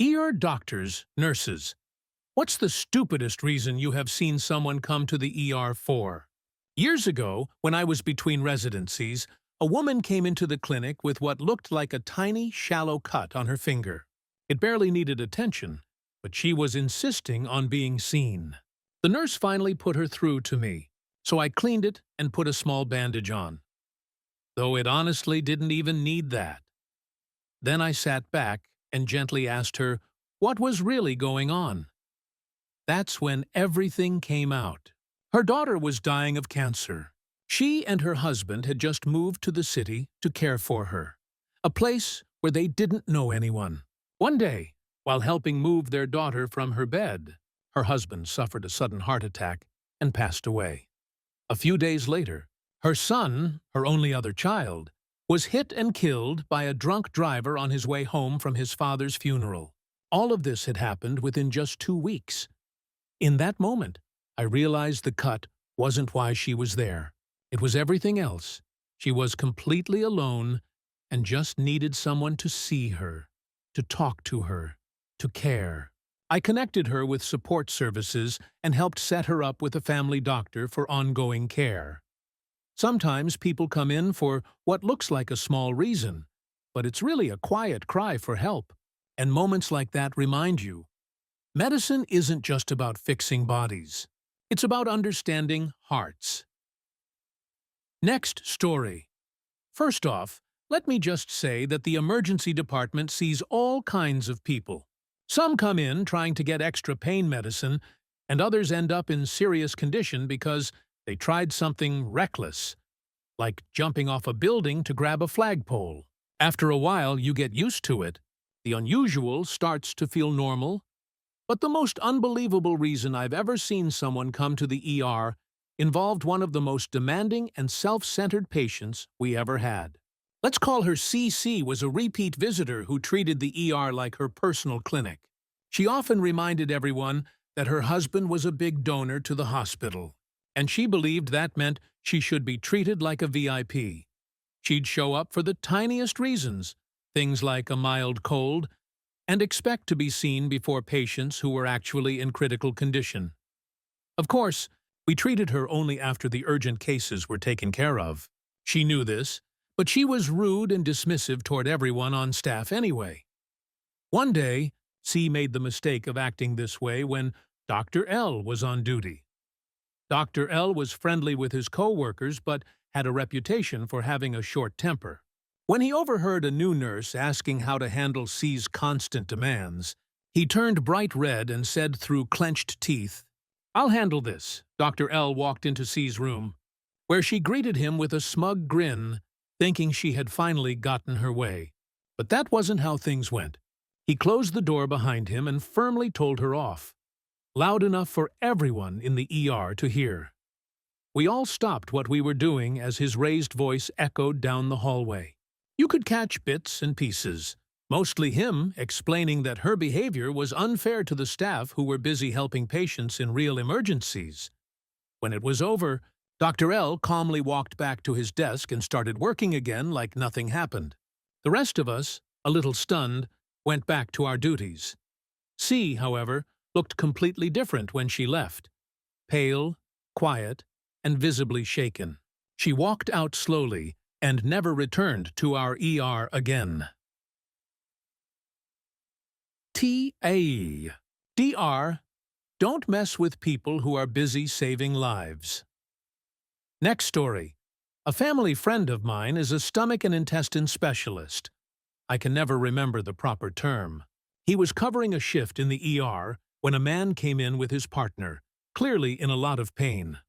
Doctors, nurses. What's the stupidest reason you have seen someone come to the ER for? Years ago, when I was between residencies, a woman came into the clinic with what looked like a tiny, shallow cut on her finger. It barely needed attention, but she was insisting on being seen. The nurse finally put her through to me, so I cleaned it and put a small bandage on. Though it honestly didn't even need that. Then I sat back and gently asked her what was really going on. That's when everything came out. Her daughter was dying of cancer. She and her husband had just moved to the city to care for her, a place where they didn't know anyone. One day, while helping move their daughter from her bed, her husband suffered a sudden heart attack and passed away. A few days later, her son, her only other child, was hit and killed by a drunk driver on his way home from his father's funeral. All of this had happened within just 2 weeks. In that moment, I realized the cut wasn't why she was there. It was everything else. She was completely alone and just needed someone to see her, to talk to her, to care. I connected her with support services and helped set her up with a family doctor for ongoing care. Sometimes people come in for what looks like a small reason, but it's really a quiet cry for help. And moments like that remind you, medicine isn't just about fixing bodies. It's about understanding hearts. Next story. First off, let me just say that the emergency department sees all kinds of people. Some come in trying to get extra pain medicine, and others end up in serious condition because they tried something reckless, like jumping off a building to grab a flagpole. After a while, you get used to it. The unusual starts to feel normal. But the most unbelievable reason I've ever seen someone come to the ER involved one of the most demanding and self-centered patients we ever had. Let's call her CC was a repeat visitor who treated the ER like her personal clinic. She often reminded everyone that her husband was a big donor to the hospital, and she believed that meant she should be treated like a VIP. She'd show up for the tiniest reasons, things like a mild cold, and expect to be seen before patients who were actually in critical condition. Of course, we treated her only after the urgent cases were taken care of. She knew this, but she was rude and dismissive toward everyone on staff anyway. One day, C made the mistake of acting this way when Dr. L was on duty. Dr. L was friendly with his co-workers but had a reputation for having a short temper. When he overheard a new nurse asking how to handle C's constant demands, he turned bright red and said through clenched teeth, "I'll handle this." Dr. L walked into C's room, where she greeted him with a smug grin, thinking she had finally gotten her way. But that wasn't how things went. He closed the door behind him and firmly told her off, loud enough for everyone in the ER to hear. We all stopped what we were doing as his raised voice echoed down the hallway. You could catch bits and pieces, mostly him explaining that her behavior was unfair to the staff who were busy helping patients in real emergencies. When it was over, Dr. L calmly walked back to his desk and started working again like nothing happened. The rest of us, a little stunned, went back to our duties. C, however, looked completely different when she left. Pale, quiet, and visibly shaken. She walked out slowly and never returned to our ER again. T.A. Dr. Don't mess with people who are busy saving lives. Next story. A family friend of mine is a stomach and intestine specialist. I can never remember the proper term. He was covering a shift in the ER when a man came in with his partner, clearly in a lot of pain.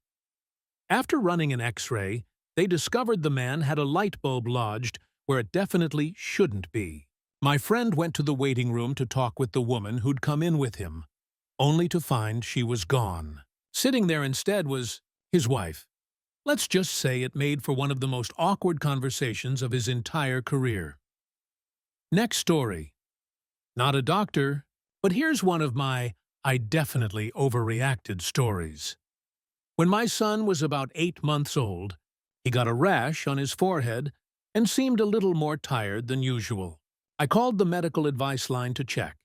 After running an X-ray, they discovered the man had a light bulb lodged where it definitely shouldn't be. My friend went to the waiting room to talk with the woman who'd come in with him, only to find she was gone. Sitting there instead was his wife. Let's just say it made for one of the most awkward conversations of his entire career. Next story. Not a doctor, but here's one of my "I definitely overreacted" stories. When my son was about 8 months old, he got a rash on his forehead and seemed a little more tired than usual. I called the medical advice line to check.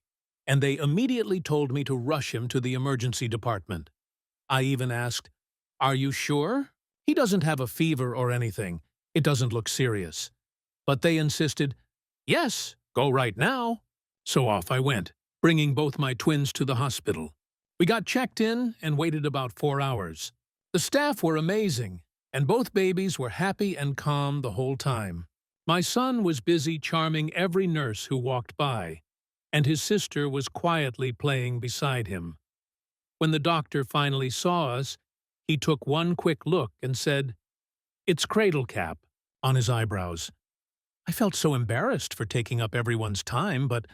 and they immediately told me to rush him to the emergency department. I even asked, "Are you sure? He doesn't have a fever or anything. It doesn't look serious." But they insisted, "Yes, go right now." So off I went, bringing both my twins to the hospital. We got checked in and waited about 4 hours. The staff were amazing, and both babies were happy and calm the whole time. My son was busy charming every nurse who walked by, and his sister was quietly playing beside him. When the doctor finally saw us, he took one quick look and said, "It's cradle cap," on his eyebrows. I felt so embarrassed for taking up everyone's time, but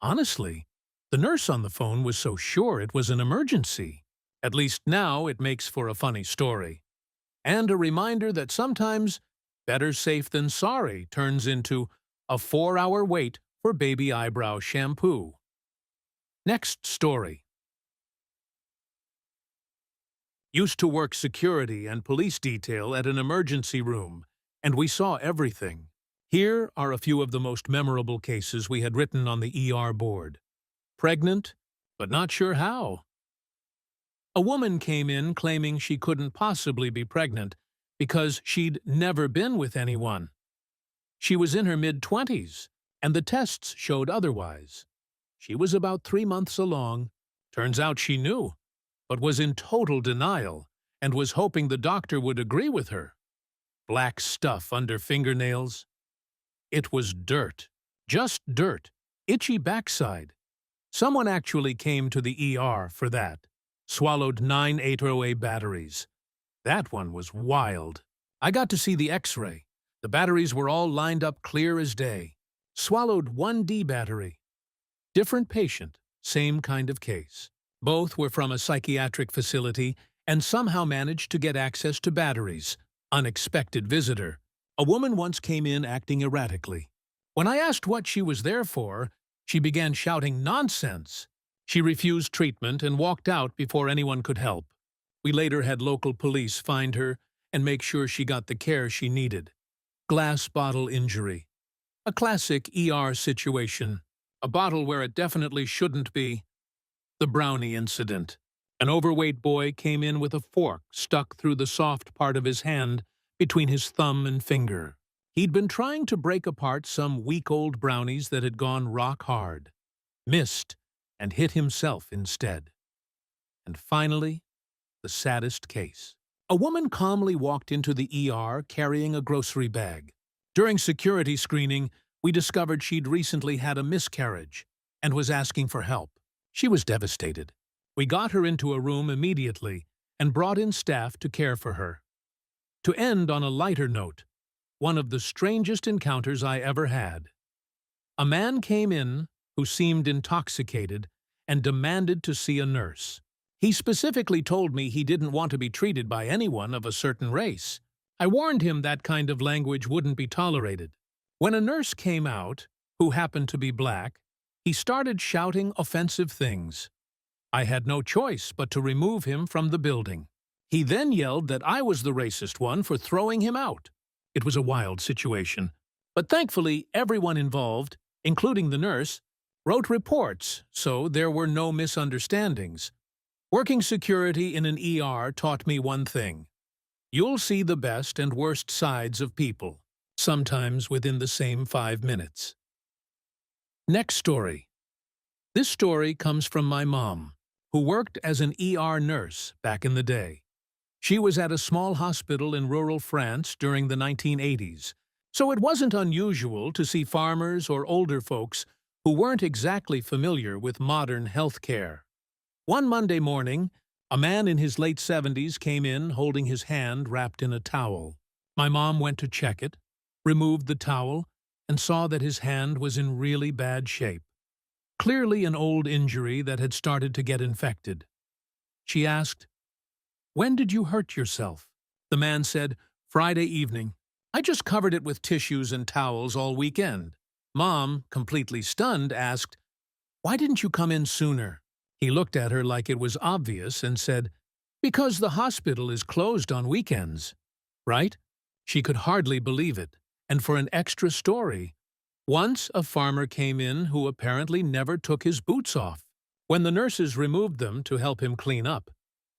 honestly, the nurse on the phone was so sure it was an emergency. At least now it makes for a funny story. And a reminder that sometimes better safe than sorry turns into a 4-hour wait for baby eyebrow shampoo. Next story. Used to work security and police detail at an emergency room, and we saw everything. Here are a few of the most memorable cases we had written on the ER board. Pregnant, but not sure how. A woman came in claiming she couldn't possibly be pregnant because she'd never been with anyone. She was in her mid-20s, and the tests showed otherwise. She was about 3 months along. Turns out she knew, but was in total denial and was hoping the doctor would agree with her. Black stuff under fingernails. It was dirt. Just dirt. Itchy backside. Someone actually came to the ER for that. Swallowed 9 808 batteries. That one was wild. I got to see the X-ray. The batteries were all lined up clear as day. Swallowed 1D battery. Different patient, same kind of case. Both were from a psychiatric facility and somehow managed to get access to batteries. Unexpected visitor. A woman once came in acting erratically. When I asked what she was there for, she began shouting nonsense. She refused treatment and walked out before anyone could help. We later had local police find her and make sure she got the care she needed. Glass bottle injury. A classic ER situation. A bottle where it definitely shouldn't be. The brownie incident. An overweight boy came in with a fork stuck through the soft part of his hand between his thumb and finger. He'd been trying to break apart some week-old brownies that had gone rock hard. Missed and hit himself instead. And finally, the saddest case. A woman calmly walked into the ER carrying a grocery bag. During security screening, we discovered she'd recently had a miscarriage and was asking for help. She was devastated. We got her into a room immediately and brought in staff to care for her. To end on a lighter note, one of the strangest encounters I ever had. A man came in who seemed intoxicated and demanded to see a nurse. He specifically told me he didn't want to be treated by anyone of a certain race. I warned him that kind of language wouldn't be tolerated. When a nurse came out, who happened to be black, he started shouting offensive things. I had no choice but to remove him from the building. He then yelled that I was the racist one for throwing him out. It was a wild situation. But thankfully, everyone involved, including the nurse, wrote reports, so there were no misunderstandings. Working security in an ER taught me one thing. You'll see the best and worst sides of people, sometimes within the same 5 minutes. Next story. This story comes from my mom, who worked as an ER nurse back in the day. She was at a small hospital in rural France during the 1980s, so it wasn't unusual to see farmers or older folks who weren't exactly familiar with modern health care. One Monday morning, a man in his late 70s came in holding his hand wrapped in a towel. My mom went to check it, removed the towel, and saw that his hand was in really bad shape. Clearly an old injury that had started to get infected. She asked, "When did you hurt yourself?" The man said, "Friday evening. I just covered it with tissues and towels all weekend." Mom, completely stunned, asked, "Why didn't you come in sooner?" He looked at her like it was obvious and said, "Because the hospital is closed on weekends." Right? She could hardly believe it, and for an extra story, Once a farmer came in who apparently never took his boots off. When the nurses removed them to help him clean up,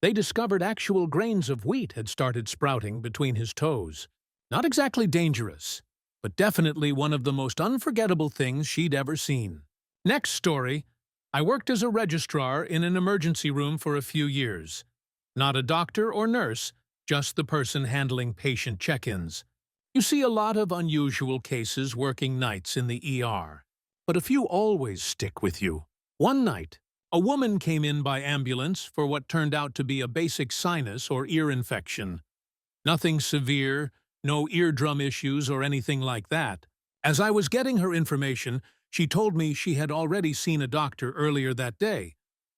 they discovered actual grains of wheat had started sprouting between his toes. Not exactly dangerous, but definitely one of the most unforgettable things she'd ever seen. Next story. I worked as a registrar in an emergency room for a few years. Not a doctor or nurse, just the person handling patient check-ins. You see a lot of unusual cases working nights in the ER, but a few always stick with you. One night, a woman came in by ambulance for what turned out to be a basic sinus or ear infection. Nothing severe, no eardrum issues or anything like that. As I was getting her information, she told me she had already seen a doctor earlier that day,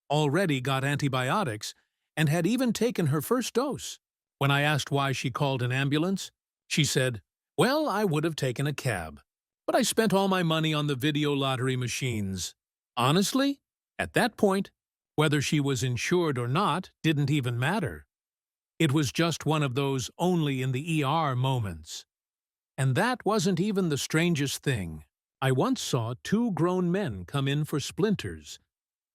already got antibiotics, and had even taken her first dose. When I asked why she called an ambulance, she said, "Well, I would have taken a cab, but I spent all my money on the video lottery machines." Honestly, at that point, whether she was insured or not didn't even matter. It was just one of those only in the ER moments. And that wasn't even the strangest thing. I once saw two grown men come in for splinters.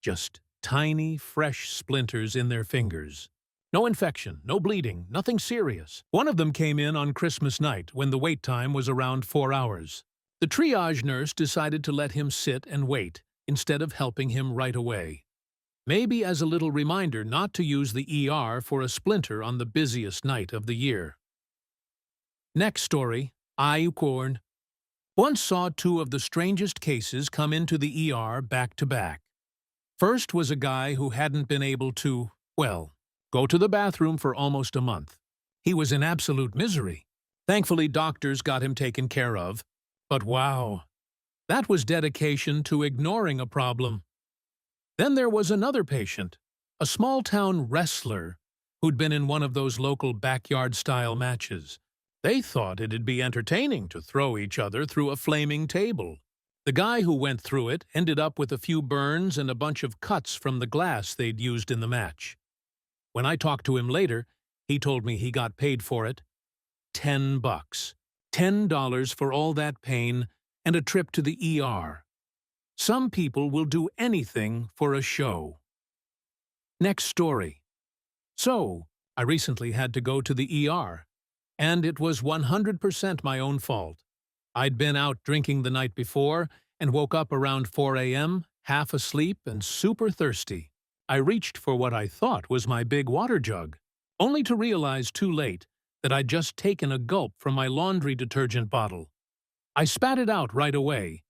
Just tiny, fresh splinters in their fingers. No infection, no bleeding, nothing serious. One of them came in on Christmas night when the wait time was around 4 hours. The triage nurse decided to let him sit and wait instead of helping him right away. Maybe as a little reminder not to use the ER for a splinter on the busiest night of the year. Next story. I once saw two of the strangest cases come into the ER back to back. First was a guy who hadn't been able to, well, go to the bathroom for almost a month. He was in absolute misery. Thankfully, doctors got him taken care of. But wow, that was dedication to ignoring a problem. Then there was another patient, a small-town wrestler who'd been in one of those local backyard-style matches. They thought it'd be entertaining to throw each other through a flaming table. The guy who went through it ended up with a few burns and a bunch of cuts from the glass they'd used in the match. When I talked to him later, he told me he got paid for it. $10. $10 for all that pain and a trip to the ER. Some people will do anything for a show. Next story. So, I recently had to go to the ER. And it was 100% my own fault. I'd been out drinking the night before and woke up around 4 a.m., half asleep and super thirsty. I reached for what I thought was my big water jug, only to realize too late that I'd just taken a gulp from my laundry detergent bottle. I spat it out right away,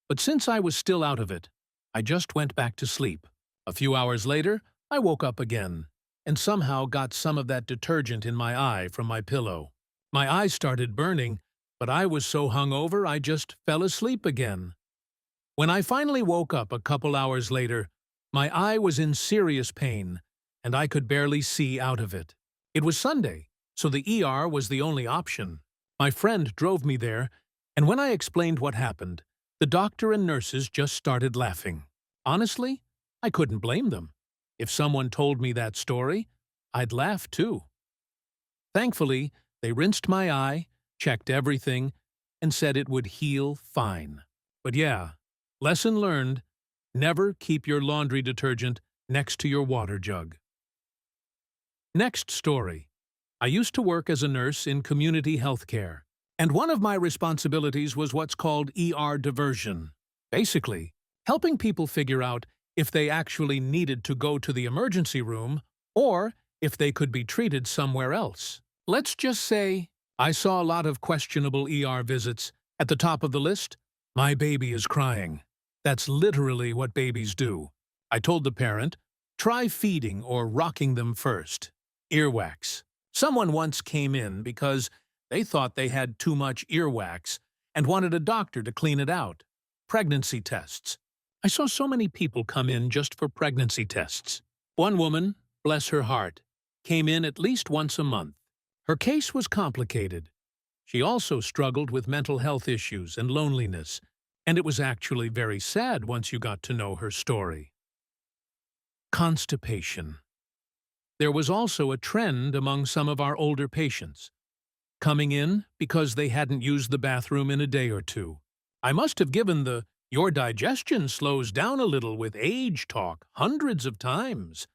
but since I was still out of it, I just went back to sleep. A few hours later, I woke up again and somehow got some of that detergent in my eye from my pillow. My eyes started burning, but I was so hungover I just fell asleep again. When I finally woke up a couple hours later, my eye was in serious pain, and I could barely see out of it. It was Sunday, so the ER was the only option. My friend drove me there, and when I explained what happened, the doctor and nurses just started laughing. Honestly, I couldn't blame them. If someone told me that story, I'd laugh too. Thankfully, they rinsed my eye, checked everything, and said it would heal fine. But yeah, lesson learned, never keep your laundry detergent next to your water jug. Next story. I used to work as a nurse in community health care, and one of my responsibilities was what's called ER diversion. Basically, helping people figure out if they actually needed to go to the emergency room or if they could be treated somewhere else. Let's just say I saw a lot of questionable ER visits. At the top of the list, my baby is crying. That's literally what babies do. I told the parent, try feeding or rocking them first. Earwax. Someone once came in because they thought they had too much earwax and wanted a doctor to clean it out. Pregnancy tests. I saw so many people come in just for pregnancy tests. One woman, bless her heart, came in at least once a month. Her case was complicated. She also struggled with mental health issues and loneliness, and it was actually very sad once you got to know her story. Constipation. There was also a trend among some of our older patients, coming in because they hadn't used the bathroom in a day or two. I must have given the "your digestion slows down a little with age" talk hundreds of times.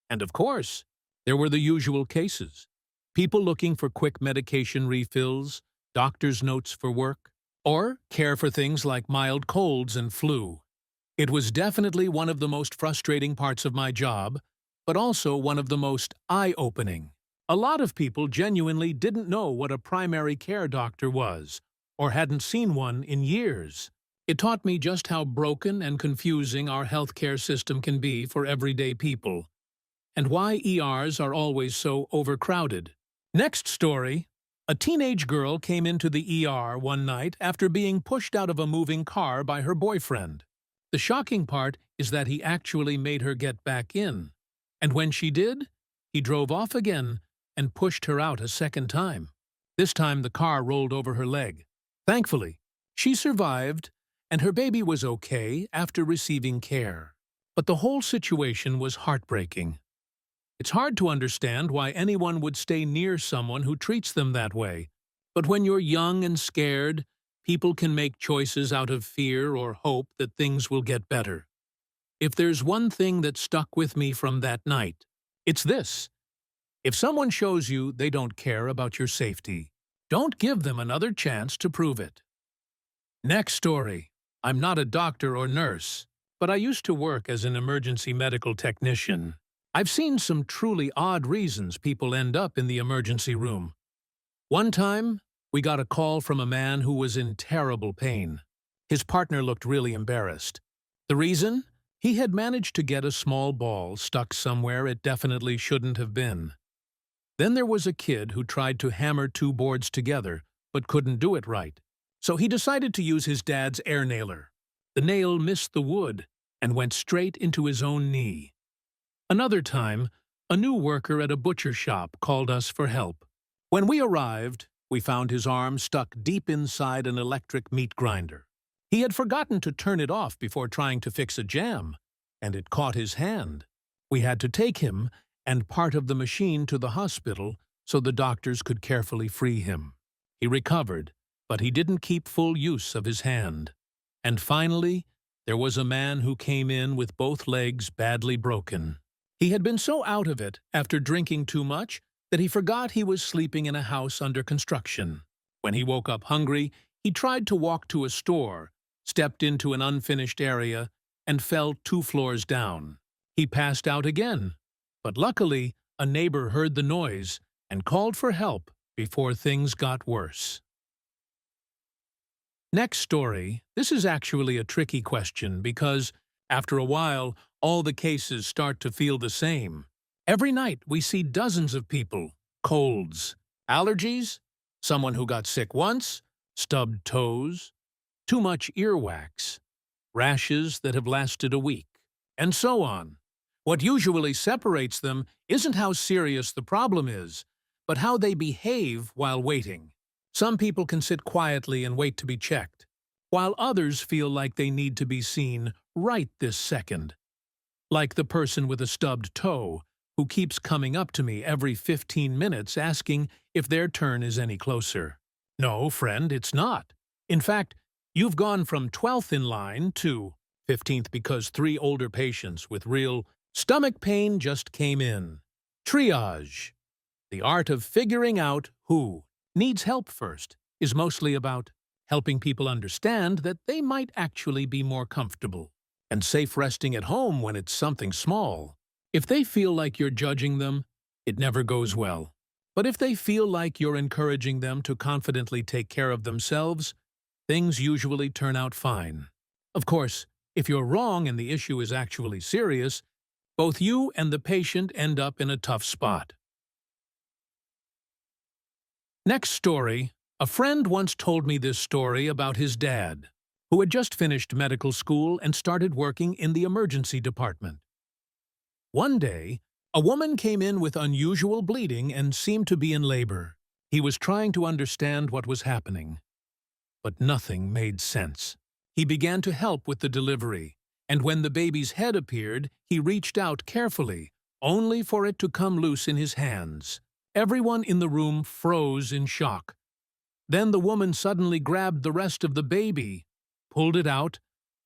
And of course, there were the usual cases. People looking for quick medication refills, doctor's notes for work, or care for things like mild colds and flu. It was definitely one of the most frustrating parts of my job, but also one of the most eye-opening. A lot of people genuinely didn't know what a primary care doctor was, or hadn't seen one in years. It taught me just how broken and confusing our healthcare system can be for everyday people, and why ERs are always so overcrowded. Next story. A teenage girl came into the ER one night after being pushed out of a moving car by her boyfriend. The shocking part is that he actually made her get back in. And when she did, he drove off again and pushed her out a second time. This time the car rolled over her leg. Thankfully, she survived, and her baby was okay after receiving care. But the whole situation was heartbreaking. It's hard to understand why anyone would stay near someone who treats them that way. But when you're young and scared, people can make choices out of fear or hope that things will get better. If there's one thing that stuck with me from that night, it's this. If someone shows you they don't care about your safety, don't give them another chance to prove it. Next story. I'm not a doctor or nurse, but I used to work as an emergency medical technician. I've seen some truly odd reasons people end up in the emergency room. One time, we got a call from a man who was in terrible pain. His partner looked really embarrassed. The reason? He had managed to get a small ball stuck somewhere it definitely shouldn't have been. Then there was a kid who tried to hammer two boards together, but couldn't do it right. So he decided to use his dad's air nailer. The nail missed the wood and went straight into his own knee. Another time, a new worker at a butcher shop called us for help. When we arrived, we found his arm stuck deep inside an electric meat grinder. He had forgotten to turn it off before trying to fix a jam, and it caught his hand. We had to take him and part of the machine to the hospital so the doctors could carefully free him. He recovered, but he didn't keep full use of his hand. And finally, there was a man who came in with both legs badly broken. He had been so out of it after drinking too much that he forgot he was sleeping in a house under construction. When he woke up hungry, he tried to walk to a store, stepped into an unfinished area, and fell 2 floors down. He passed out again, but luckily, a neighbor heard the noise and called for help before things got worse. Next story. This is actually a tricky question because, after a while, all the cases start to feel the same. Every night we see dozens of people. Colds, allergies, someone who got sick once, stubbed toes, too much earwax, rashes that have lasted a week, and so on. What usually separates them isn't how serious the problem is, but how they behave while waiting. Some people can sit quietly and wait to be checked, while others feel like they need to be seen right this second. Like the person with a stubbed toe, who keeps coming up to me every 15 minutes asking if their turn is any closer. No, friend, it's not. In fact, you've gone from 12th in line to 15th because 3 older patients with real stomach pain just came in. Triage. The art of figuring out who needs help first is mostly about helping people understand that they might actually be more comfortable and safe resting at home when it's something small. If they feel like you're judging them, it never goes well. But if they feel like you're encouraging them to confidently take care of themselves, things usually turn out fine. Of course, if you're wrong and the issue is actually serious, both you and the patient end up in a tough spot. Next story. A friend once told me this story about his dad, who had just finished medical school and started working in the emergency department. One day, a woman came in with unusual bleeding and seemed to be in labor. He was trying to understand what was happening, but nothing made sense. He began to help with the delivery, and when the baby's head appeared, he reached out carefully, only for it to come loose in his hands. Everyone in the room froze in shock. Then the woman suddenly grabbed the rest of the baby, pulled it out,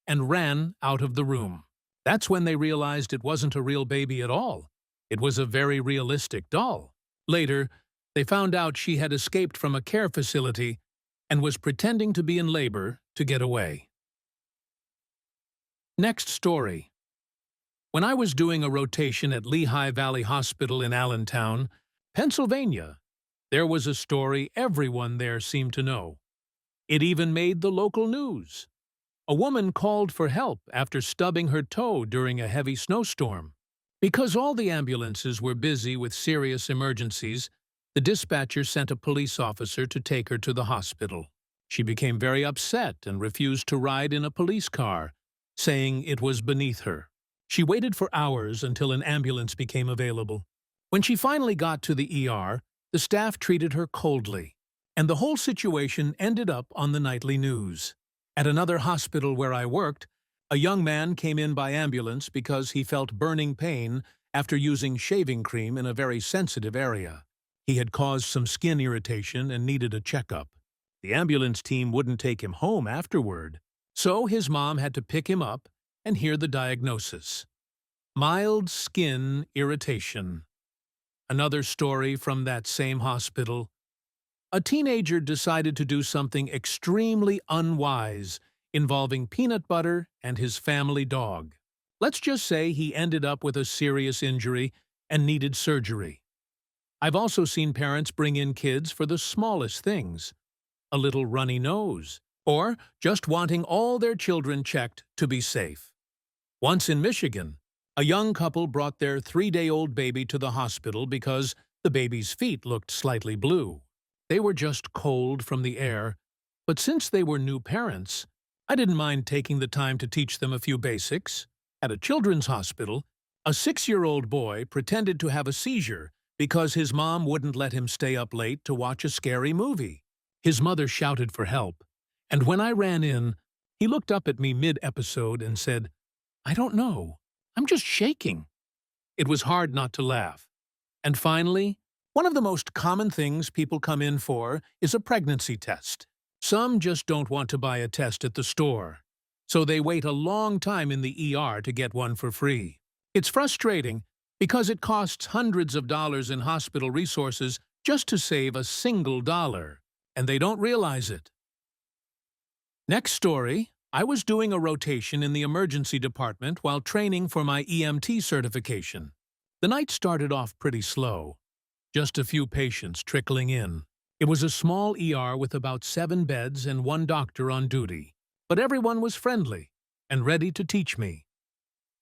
and ran out of the room. That's when they realized it wasn't a real baby at all. It was a very realistic doll. Later, they found out she had escaped from a care facility and was pretending to be in labor to get away. Next story. When I was doing a rotation at Lehigh Valley Hospital in Allentown, Pennsylvania, there was a story everyone there seemed to know. It even made the local news. A woman called for help after stubbing her toe during a heavy snowstorm. Because all the ambulances were busy with serious emergencies, the dispatcher sent a police officer to take her to the hospital. She became very upset and refused to ride in a police car, saying it was beneath her. She waited for hours until an ambulance became available. When she finally got to the ER, the staff treated her coldly, and the whole situation ended up on the nightly news. At another hospital where I worked, a young man came in by ambulance because he felt burning pain after using shaving cream in a very sensitive area. He had caused some skin irritation and needed a checkup. The ambulance team wouldn't take him home afterward, so his mom had to pick him up and hear the diagnosis: mild skin irritation. Another story from that same hospital. A teenager decided to do something extremely unwise involving peanut butter and his family dog. Let's just say he ended up with a serious injury and needed surgery. I've also seen parents bring in kids for the smallest things: a little runny nose, or just wanting all their children checked to be safe. Once in Michigan, a young couple brought their 3-day-old baby to the hospital because the baby's feet looked slightly blue. They were just cold from the air, but since they were new parents, I didn't mind taking the time to teach them a few basics. At a children's hospital, a 6-year-old boy pretended to have a seizure because his mom wouldn't let him stay up late to watch a scary movie. His mother shouted for help, and when I ran in, he looked up at me mid-episode and said, "I don't know. I'm just shaking." It was hard not to laugh. And finally, one of the most common things people come in for is a pregnancy test. Some just don't want to buy a test at the store, so they wait a long time in the ER to get one for free. It's frustrating because it costs hundreds of dollars in hospital resources just to save a single dollar, and they don't realize it. Next story. I was doing a rotation in the emergency department while training for my EMT certification. The night started off pretty slow. Just a few patients trickling in. It was a small ER with about 7 beds and 1 doctor on duty, but everyone was friendly and ready to teach me.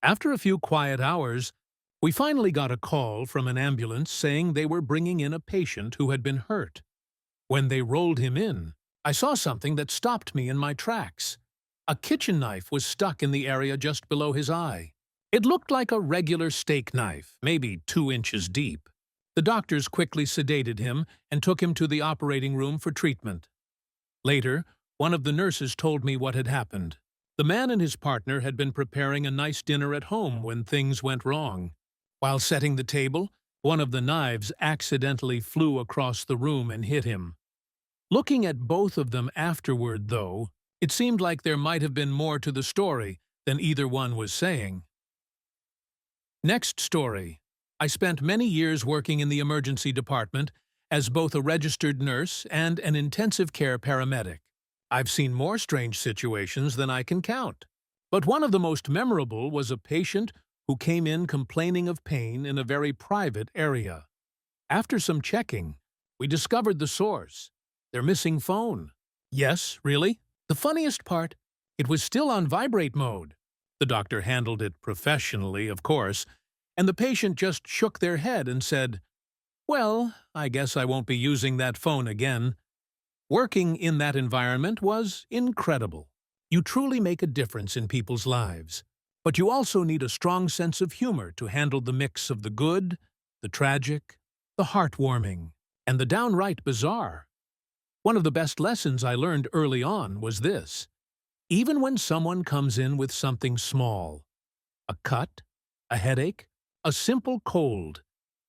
After a few quiet hours, we finally got a call from an ambulance saying they were bringing in a patient who had been hurt. When they rolled him in, I saw something that stopped me in my tracks. A kitchen knife was stuck in the area just below his eye. It looked like a regular steak knife, maybe 2 inches deep. The doctors quickly sedated him and took him to the operating room for treatment. Later, one of the nurses told me what had happened. The man and his partner had been preparing a nice dinner at home when things went wrong. While setting the table, one of the knives accidentally flew across the room and hit him. Looking at both of them afterward, though, it seemed like there might have been more to the story than either one was saying. Next story. I spent many years working in the emergency department as both a registered nurse and an intensive care paramedic. I've seen more strange situations than I can count. But one of the most memorable was a patient who came in complaining of pain in a very private area. After some checking, we discovered the source: their missing phone. Yes, really? The funniest part, it was still on vibrate mode. The doctor handled it professionally, of course, and the patient just shook their head and said, "Well, I guess I won't be using that phone again." Working in that environment was incredible. You truly make a difference in people's lives, but you also need a strong sense of humor to handle the mix of the good, the tragic, the heartwarming, and the downright bizarre. One of the best lessons I learned early on was this: even when someone comes in with something small, a cut, a headache, a simple cold,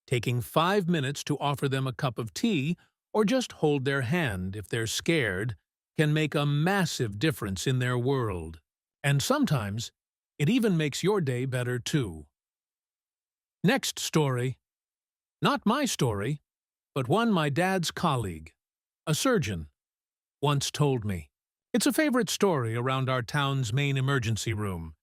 taking 5 minutes to offer them a cup of tea or just hold their hand if they're scared can make a massive difference in their world. And sometimes, it even makes your day better too. Next story. Not my story, but one my dad's colleague, a surgeon, once told me. It's a favorite story around our town's main emergency room.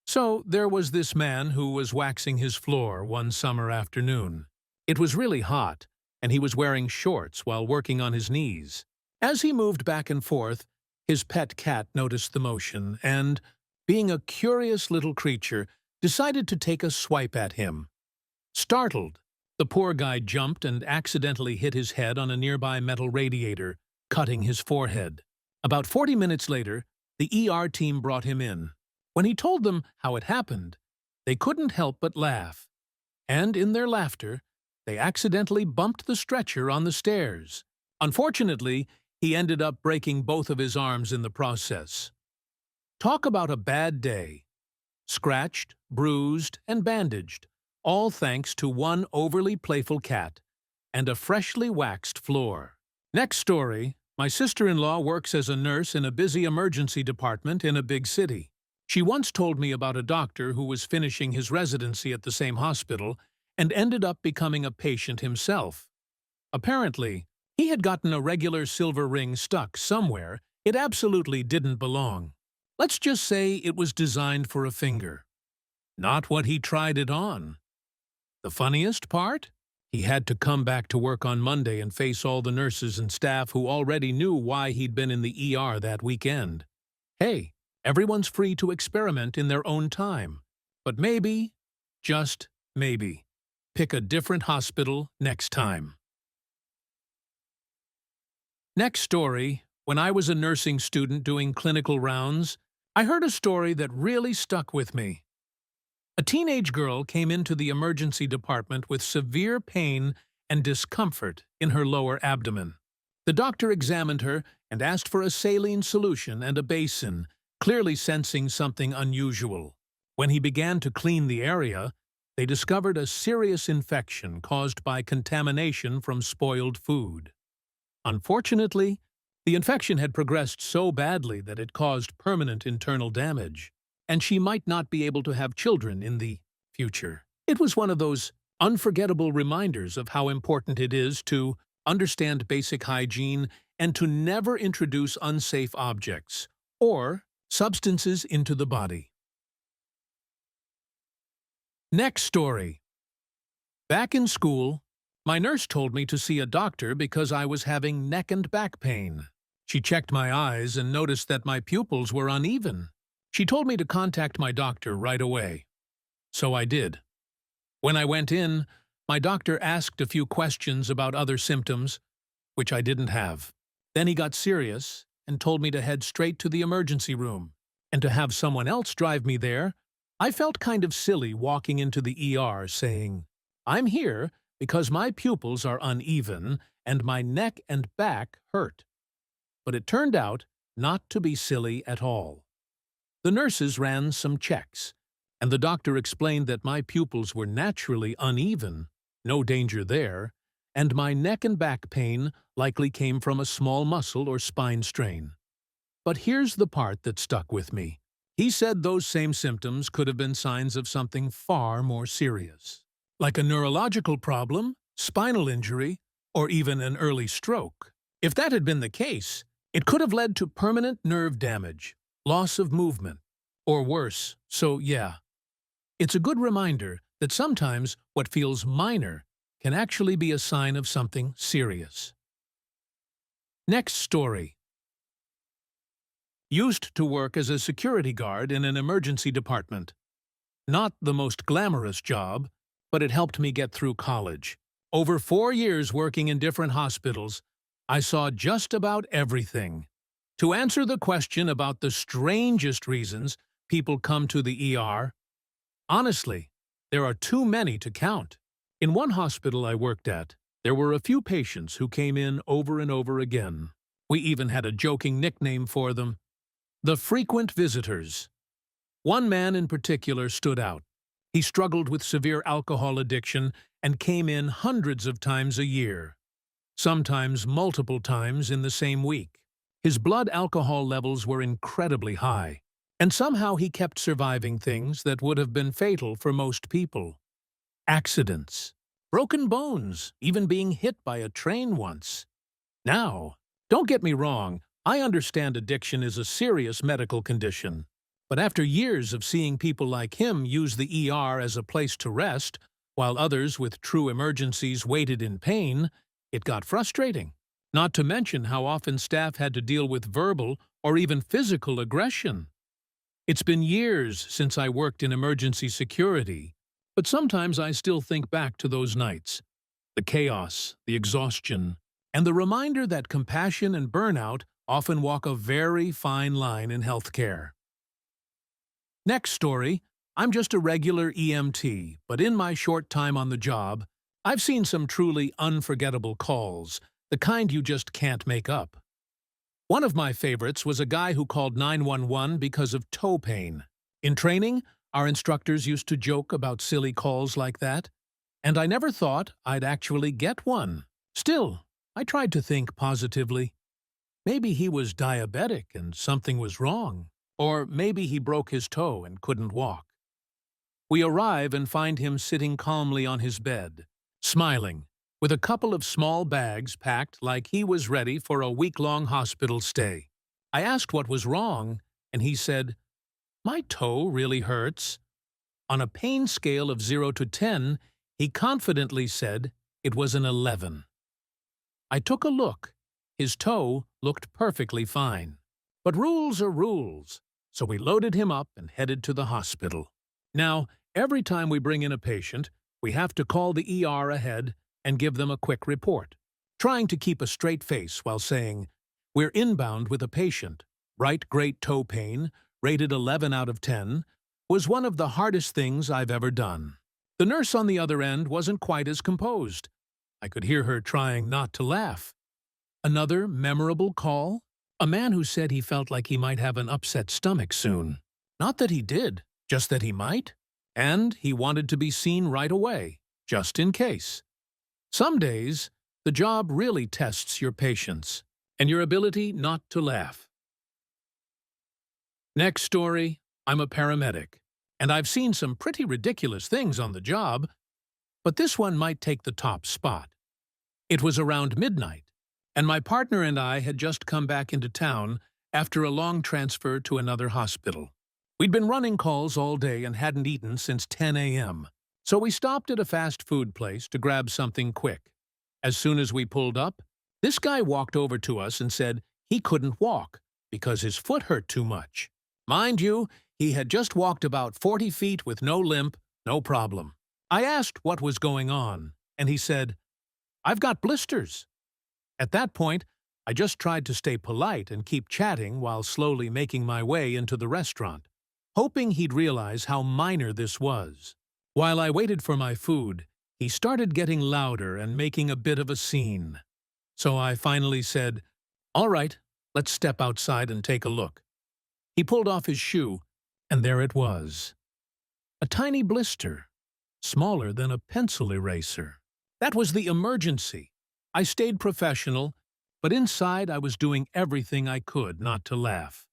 So, there was this man who was waxing his floor one summer afternoon. It was really hot, and he was wearing shorts while working on his knees. As he moved back and forth, his pet cat noticed the motion and, being a curious little creature, decided to take a swipe at him. Startled, the poor guy jumped and accidentally hit his head on a nearby metal radiator, cutting his forehead. About 40 minutes later, the ER team brought him in. When he told them how it happened, they couldn't help but laugh. And in their laughter, they accidentally bumped the stretcher on the stairs. Unfortunately, he ended up breaking both of his arms in the process. Talk about a bad day. Scratched, bruised, and bandaged, all thanks to one overly playful cat and a freshly waxed floor. Next story, my sister-in-law works as a nurse in a busy emergency department in a big city. She once told me about a doctor who was finishing his residency at the same hospital and ended up becoming a patient himself. Apparently, he had gotten a regular silver ring stuck somewhere it absolutely didn't belong. Let's just say it was designed for a finger. Not what he tried it on. The funniest part? He had to come back to work on Monday and face all the nurses and staff who already knew why he'd been in the ER that weekend. Hey, everyone's free to experiment in their own time. But maybe, just maybe, pick a different hospital next time. Next story. When I was a nursing student doing clinical rounds, I heard a story that really stuck with me. A teenage girl came into the emergency department with severe pain and discomfort in her lower abdomen. The doctor examined her and asked for a saline solution and a basin, clearly sensing something unusual. When he began to clean the area, they discovered a serious infection caused by contamination from spoiled food. Unfortunately, the infection had progressed so badly that it caused permanent internal damage, and she might not be able to have children in the future. It was one of those unforgettable reminders of how important it is to understand basic hygiene and to never introduce unsafe objects or substances into the body. Next story. Back in school, my nurse told me to see a doctor because I was having neck and back pain. She checked my eyes and noticed that my pupils were uneven. She told me to contact my doctor right away. So I did. When I went in, my doctor asked a few questions about other symptoms, which I didn't have. Then he got serious and told me to head straight to the emergency room. And to have someone else drive me there, I felt kind of silly walking into the ER saying, "I'm here because my pupils are uneven and my neck and back hurt." But it turned out not to be silly at all. The nurses ran some checks, and the doctor explained that my pupils were naturally uneven, no danger there, and my neck and back pain likely came from a small muscle or spine strain. But here's the part that stuck with me. He said those same symptoms could have been signs of something far more serious, like a neurological problem, spinal injury, or even an early stroke. If that had been the case, it could have led to permanent nerve damage, loss of movement, or worse. So yeah, it's a good reminder that sometimes what feels minor can actually be a sign of something serious. Next story. Used to work as a security guard in an emergency department. Not the most glamorous job, but it helped me get through college. Over 4 years working in different hospitals, I saw just about everything. To answer the question about the strangest reasons people come to the ER, honestly, there are too many to count. In one hospital I worked at, there were a few patients who came in over and over again. We even had a joking nickname for them, the frequent visitors. One man in particular stood out. He struggled with severe alcohol addiction and came in hundreds of times a year, sometimes multiple times in the same week. His blood alcohol levels were incredibly high, and somehow he kept surviving things that would have been fatal for most people. Accidents, broken bones, even being hit by a train once. Now, don't get me wrong, I understand addiction is a serious medical condition. But after years of seeing people like him use the ER as a place to rest, while others with true emergencies waited in pain, it got frustrating. Not to mention how often staff had to deal with verbal or even physical aggression. It's been years since I worked in emergency security, but sometimes I still think back to those nights. The chaos, the exhaustion, and the reminder that compassion and burnout often walk a very fine line in healthcare. Next story, I'm just a regular EMT, but in my short time on the job, I've seen some truly unforgettable calls, the kind you just can't make up. One of my favorites was a guy who called 911 because of toe pain. In training, our instructors used to joke about silly calls like that, and I never thought I'd actually get one. Still, I tried to think positively. Maybe he was diabetic and something was wrong, or maybe he broke his toe and couldn't walk. We arrive and find him sitting calmly on his bed, smiling, with a couple of small bags packed like he was ready for a week-long hospital stay. I asked what was wrong, and he said, "My toe really hurts." On a pain scale of 0 to 10, he confidently said it was an 11. I took a look. His toe looked perfectly fine. But rules are rules, so we loaded him up and headed to the hospital. Now, every time we bring in a patient, we have to call the ER ahead and give them a quick report, trying to keep a straight face while saying, "We're inbound with a patient. Right great toe pain, rated 11 out of 10, was one of the hardest things I've ever done." The nurse on the other end wasn't quite as composed. I could hear her trying not to laugh. Another memorable call? A man who said he felt like he might have an upset stomach soon. Not that he did, just that he might. And he wanted to be seen right away, just in case. Some days, the job really tests your patience and your ability not to laugh. Next story, I'm a paramedic, and I've seen some pretty ridiculous things on the job, but this one might take the top spot. It was around midnight, and my partner and I had just come back into town after a long transfer to another hospital. We'd been running calls all day and hadn't eaten since 10 a.m., so we stopped at a fast food place to grab something quick. As soon as we pulled up, this guy walked over to us and said he couldn't walk because his foot hurt too much. Mind you, he had just walked about 40 feet with no limp, no problem. I asked what was going on, and he said, "I've got blisters." At that point, I just tried to stay polite and keep chatting while slowly making my way into the restaurant, hoping he'd realize how minor this was. While I waited for my food, he started getting louder and making a bit of a scene. So I finally said, "All right, let's step outside and take a look." He pulled off his shoe, and there it was. A tiny blister, smaller than a pencil eraser. That was the emergency. I stayed professional, but inside I was doing everything I could not to laugh.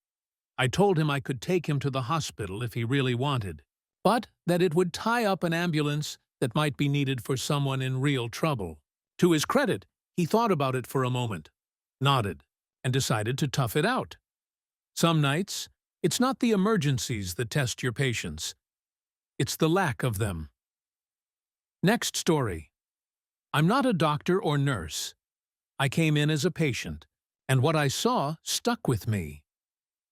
I told him I could take him to the hospital if he really wanted, but that it would tie up an ambulance that might be needed for someone in real trouble. To his credit, he thought about it for a moment, nodded, and decided to tough it out. Some nights, it's not the emergencies that test your patience. It's the lack of them. Next story. I'm not a doctor or nurse. I came in as a patient, and what I saw stuck with me.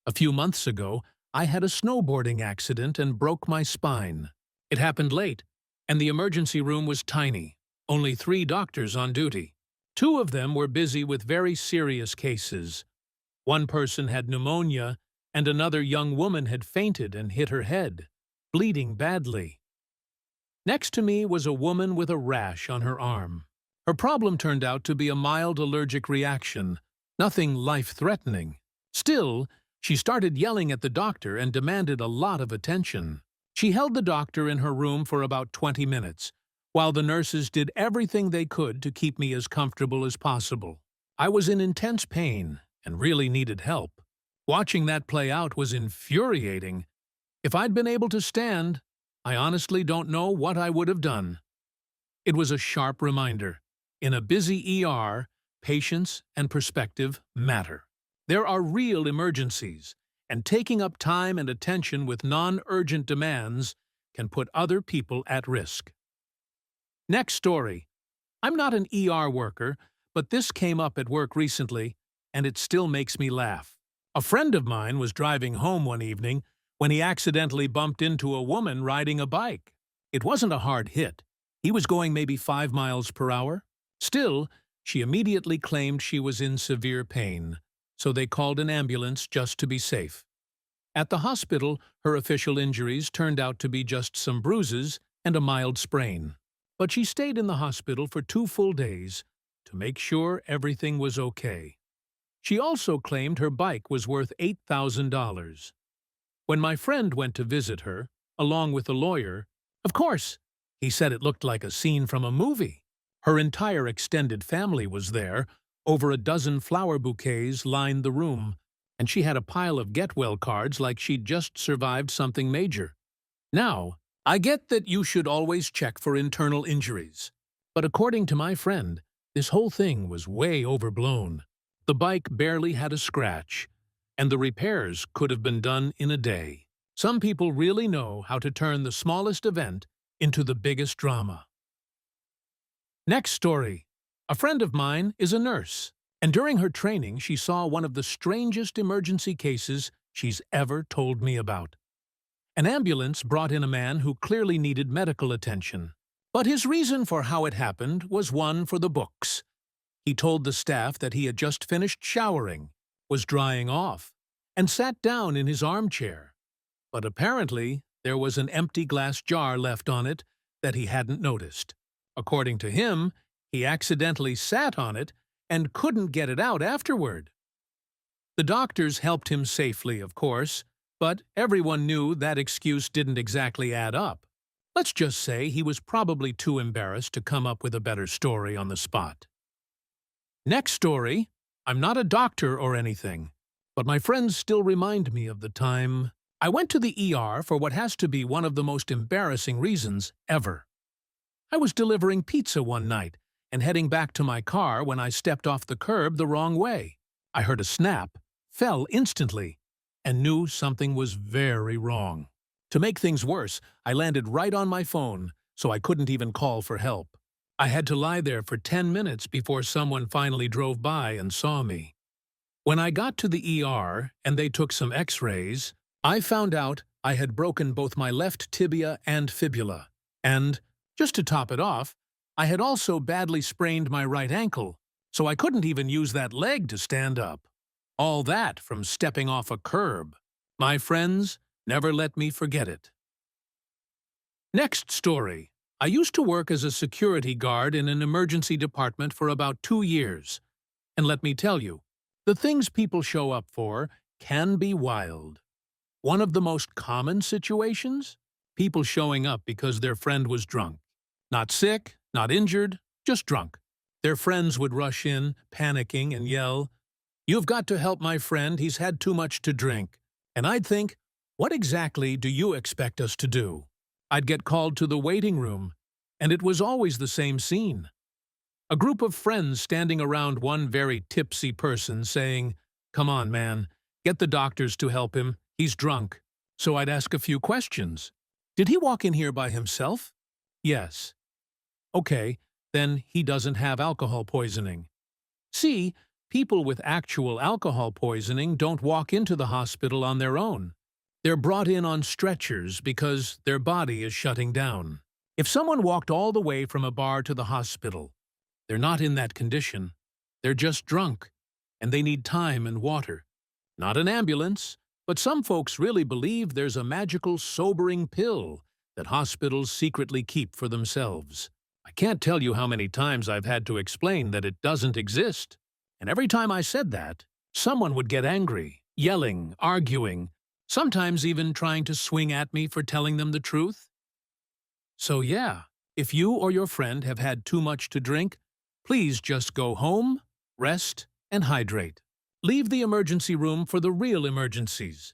A few months ago, I had a snowboarding accident and broke my spine. It happened late, and the emergency room was tiny, only 3 doctors on duty. 2 of them were busy with very serious cases. One person had pneumonia, and another young woman had fainted and hit her head, bleeding badly. Next to me was a woman with a rash on her arm. Her problem turned out to be a mild allergic reaction, nothing life-threatening. Still, she started yelling at the doctor and demanded a lot of attention. She held the doctor in her room for about 20 minutes, while the nurses did everything they could to keep me as comfortable as possible. I was in intense pain, and really needed help. Watching that play out was infuriating. If I'd been able to stand, I honestly don't know what I would have done. It was a sharp reminder. In a busy ER, patience and perspective matter. There are real emergencies, and taking up time and attention with non-urgent demands can put other people at risk. Next story. I'm not an ER worker, but this came up at work recently, and it still makes me laugh. A friend of mine was driving home one evening when he accidentally bumped into a woman riding a bike. It wasn't a hard hit. He was going maybe 5 miles per hour. Still, she immediately claimed she was in severe pain, so they called an ambulance just to be safe. At the hospital, her official injuries turned out to be just some bruises and a mild sprain. But she stayed in the hospital for 2 full days to make sure everything was okay. She also claimed her bike was worth $8,000. When my friend went to visit her, along with a lawyer, of course, he said it looked like a scene from a movie. Her entire extended family was there, over a dozen flower bouquets lined the room, and she had a pile of get-well cards like she'd just survived something major. Now, I get that you should always check for internal injuries, but according to my friend, this whole thing was way overblown. The bike barely had a scratch, and the repairs could have been done in a day. Some people really know how to turn the smallest event into the biggest drama. Next story. A friend of mine is a nurse, and during her training she saw one of the strangest emergency cases she's ever told me about. An ambulance brought in a man who clearly needed medical attention, but his reason for how it happened was one for the books. He told the staff that he had just finished showering, was drying off, and sat down in his armchair. But apparently, there was an empty glass jar left on it that he hadn't noticed. According to him, he accidentally sat on it and couldn't get it out afterward. The doctors helped him safely, of course, but everyone knew that excuse didn't exactly add up. Let's just say he was probably too embarrassed to come up with a better story on the spot. Next story. I'm not a doctor or anything, but my friends still remind me of the time I went to the ER for what has to be one of the most embarrassing reasons ever. I was delivering pizza one night and heading back to my car when I stepped off the curb the wrong way. I heard a snap, fell instantly, and knew something was very wrong. To make things worse, I landed right on my phone, so I couldn't even call for help. I had to lie there for 10 minutes before someone finally drove by and saw me. When I got to the ER and they took some x-rays, I found out I had broken both my left tibia and fibula. And, just to top it off, I had also badly sprained my right ankle, so I couldn't even use that leg to stand up. All that from stepping off a curb. My friends never let me forget it. Next story. I used to work as a security guard in an emergency department for about 2 years. And let me tell you, the things people show up for can be wild. One of the most common situations? People showing up because their friend was drunk. Not sick, not injured, just drunk. Their friends would rush in, panicking, and yell, "You've got to help my friend, he's had too much to drink." And I'd think, what exactly do you expect us to do? I'd get called to the waiting room, and it was always the same scene. A group of friends standing around one very tipsy person saying, "Come on, man, get the doctors to help him, he's drunk." So I'd ask a few questions. Did he walk in here by himself? Yes. Okay, then he doesn't have alcohol poisoning. See, people with actual alcohol poisoning don't walk into the hospital on their own. They're brought in on stretchers because their body is shutting down. If someone walked all the way from a bar to the hospital, they're not in that condition. They're just drunk, and they need time and water. Not an ambulance, but some folks really believe there's a magical sobering pill that hospitals secretly keep for themselves. I can't tell you how many times I've had to explain that it doesn't exist. And every time I said that, someone would get angry, yelling, arguing, sometimes even trying to swing at me for telling them the truth. So yeah, if you or your friend have had too much to drink, please just go home, rest, and hydrate. Leave the emergency room for the real emergencies.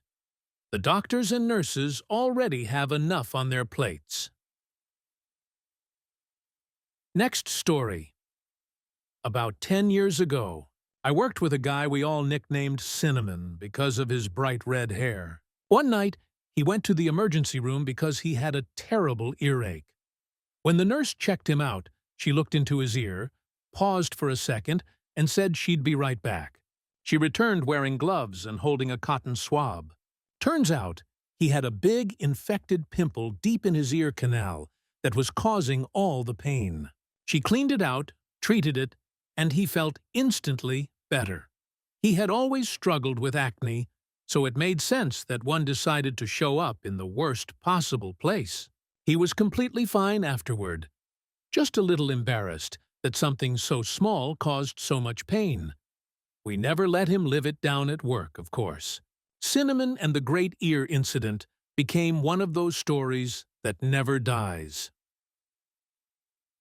The doctors and nurses already have enough on their plates. Next story. About 10 years ago, I worked with a guy we all nicknamed Cinnamon because of his bright red hair. One night, he went to the emergency room because he had a terrible earache. When the nurse checked him out, she looked into his ear, paused for a second, and said she'd be right back. She returned wearing gloves and holding a cotton swab. Turns out, he had a big, infected pimple deep in his ear canal that was causing all the pain. She cleaned it out, treated it, and he felt instantly better. He had always struggled with acne, so it made sense that one decided to show up in the worst possible place. He was completely fine afterward, just a little embarrassed that something so small caused so much pain. We never let him live it down at work, of course. Cinnamon and the Great Ear Incident became one of those stories that never dies.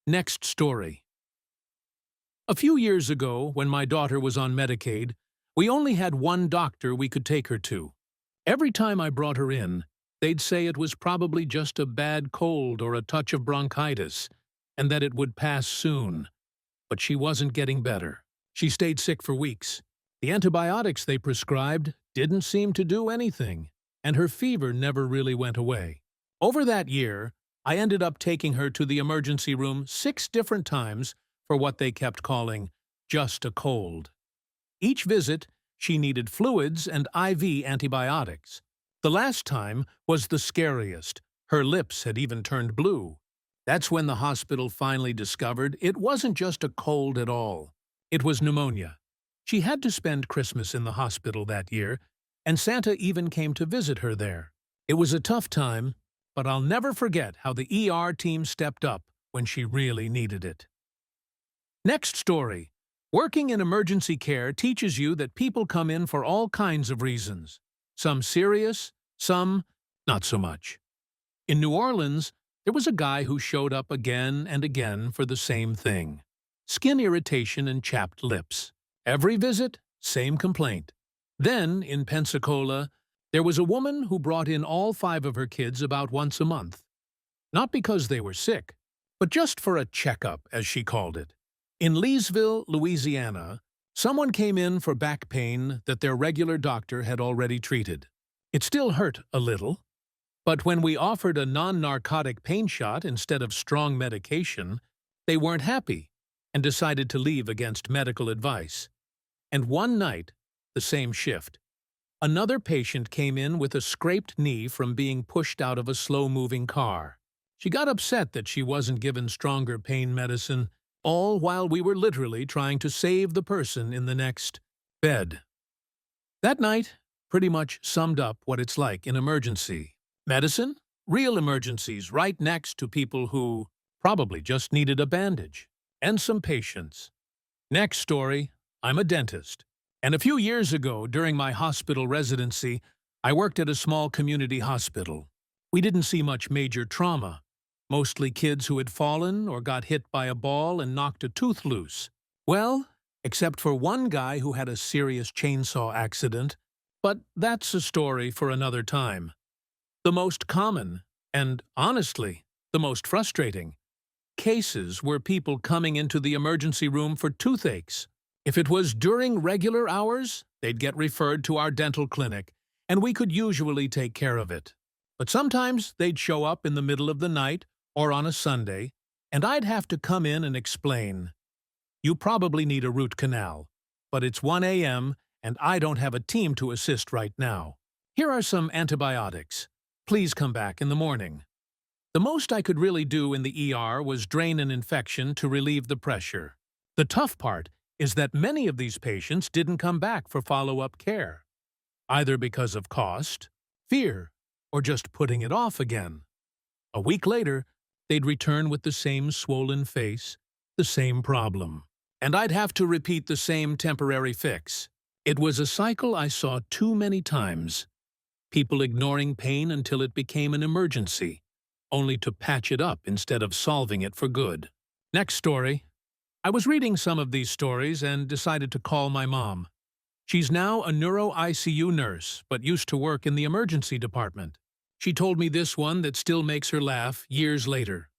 Next story. A few years ago, when my daughter was on Medicaid, we only had one doctor we could take her to. Every time I brought her in, they'd say it was probably just a bad cold or a touch of bronchitis, and that it would pass soon. But she wasn't getting better. She stayed sick for weeks. The antibiotics they prescribed didn't seem to do anything, and her fever never really went away. Over that year, I ended up taking her to the emergency room 6 different times for what they kept calling just a cold. Each visit, she needed fluids and IV antibiotics. The last time was the scariest. Her lips had even turned blue. That's when the hospital finally discovered it wasn't just a cold at all. It was pneumonia. She had to spend Christmas in the hospital that year, and Santa even came to visit her there. It was a tough time, but I'll never forget how the ER team stepped up when she really needed it. Next story. Working in emergency care teaches you that people come in for all kinds of reasons. Some serious, some not so much. In New Orleans, there was a guy who showed up again and again for the same thing: skin irritation and chapped lips. Every visit, same complaint. Then, in Pensacola, there was a woman who brought in all 5 of her kids about once a month. Not because they were sick, but just for a checkup, as she called it. In Leesville, Louisiana, someone came in for back pain that their regular doctor had already treated. It still hurt a little, but when we offered a non-narcotic pain shot instead of strong medication, they weren't happy and decided to leave against medical advice. And one night, the same shift, another patient came in with a scraped knee from being pushed out of a slow-moving car. She got upset that she wasn't given stronger pain medicine, all while we were literally trying to save the person in the next bed. That night pretty much summed up what it's like in emergency medicine, real emergencies right next to people who probably just needed a bandage and some patience. Next story. I'm a dentist, and a few years ago, during my hospital residency, I worked at a small community hospital. We didn't see much major trauma, mostly kids who had fallen or got hit by a ball and knocked a tooth loose. Well, except for one guy who had a serious chainsaw accident, but that's a story for another time. The most common, and honestly, the most frustrating, cases were people coming into the emergency room for toothaches. If it was during regular hours, they'd get referred to our dental clinic, and we could usually take care of it. But sometimes they'd show up in the middle of the night or on a Sunday, and I'd have to come in and explain, "You probably need a root canal, but it's 1 a.m. and I don't have a team to assist right now. Here are some antibiotics. Please come back in the morning." The most I could really do in the ER was drain an infection to relieve the pressure. The tough part is that many of these patients didn't come back for follow-up care, either because of cost, fear, or just putting it off again. A week later, they'd return with the same swollen face, the same problem, and I'd have to repeat the same temporary fix. It was a cycle I saw too many times. People ignoring pain until it became an emergency, only to patch it up instead of solving it for good. Next story. I was reading some of these stories and decided to call my mom. She's now a neuro-ICU nurse, but used to work in the emergency department. She told me this one that still makes her laugh years later.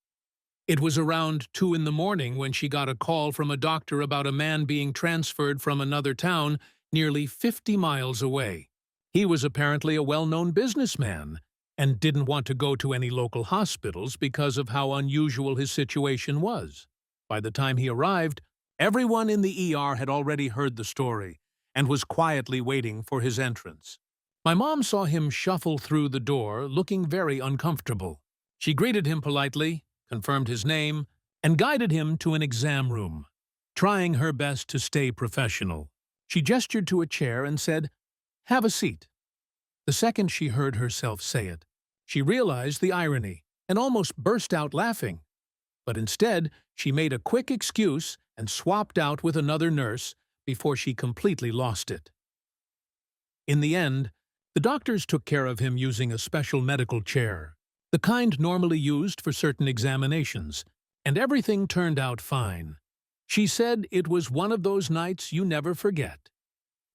It was around 2 in the morning when she got a call from a doctor about a man being transferred from another town nearly 50 miles away. He was apparently a well-known businessman and didn't want to go to any local hospitals because of how unusual his situation was. By the time he arrived, everyone in the ER had already heard the story and was quietly waiting for his entrance. My mom saw him shuffle through the door, looking very uncomfortable. She greeted him politely, confirmed his name, and guided him to an exam room. Trying her best to stay professional, she gestured to a chair and said, "Have a seat." The second she heard herself say it, she realized the irony and almost burst out laughing. But instead, she made a quick excuse and swapped out with another nurse before she completely lost it. In the end, the doctors took care of him using a special medical chair, the kind normally used for certain examinations, and everything turned out fine. She said it was one of those nights you never forget.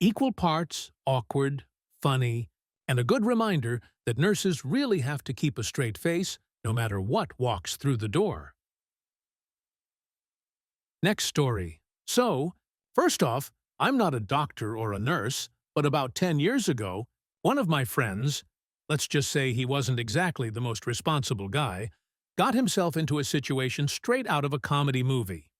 Equal parts awkward, funny, and a good reminder that nurses really have to keep a straight face no matter what walks through the door. Next story. So, first off, I'm not a doctor or a nurse, but about 10 years ago, one of my friends, let's just say he wasn't exactly the most responsible guy, got himself into a situation straight out of a comedy movie.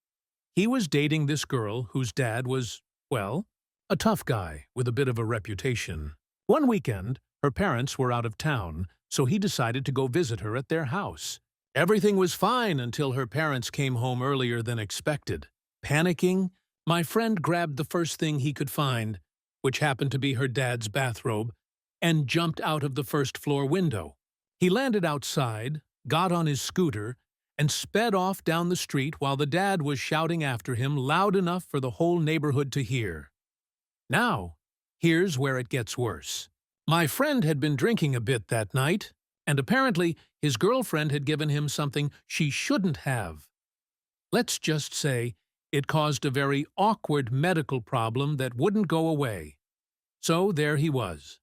He was dating this girl whose dad was, well, a tough guy with a bit of a reputation. One weekend, her parents were out of town, so he decided to go visit her at their house. Everything was fine until her parents came home earlier than expected. Panicking, my friend grabbed the first thing he could find, which happened to be her dad's bathrobe, and jumped out of the first-floor window. He landed outside, got on his scooter, and sped off down the street while the dad was shouting after him loud enough for the whole neighborhood to hear. Now, here's where it gets worse. My friend had been drinking a bit that night, and apparently his girlfriend had given him something she shouldn't have. Let's just say it caused a very awkward medical problem that wouldn't go away. So there he was,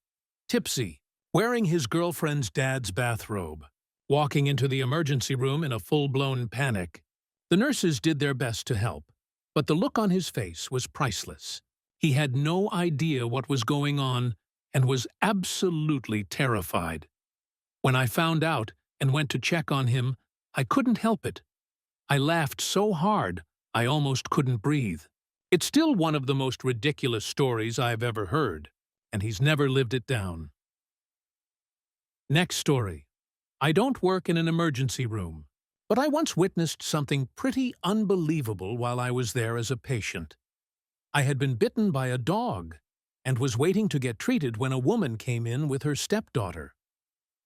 tipsy, wearing his girlfriend's dad's bathrobe, walking into the emergency room in a full-blown panic. The nurses did their best to help, but the look on his face was priceless. He had no idea what was going on and was absolutely terrified. When I found out and went to check on him, I couldn't help it. I laughed so hard I almost couldn't breathe. It's still one of the most ridiculous stories I've ever heard, and he's never lived it down. Next story. I don't work in an emergency room, but I once witnessed something pretty unbelievable while I was there as a patient. I had been bitten by a dog and was waiting to get treated when a woman came in with her stepdaughter.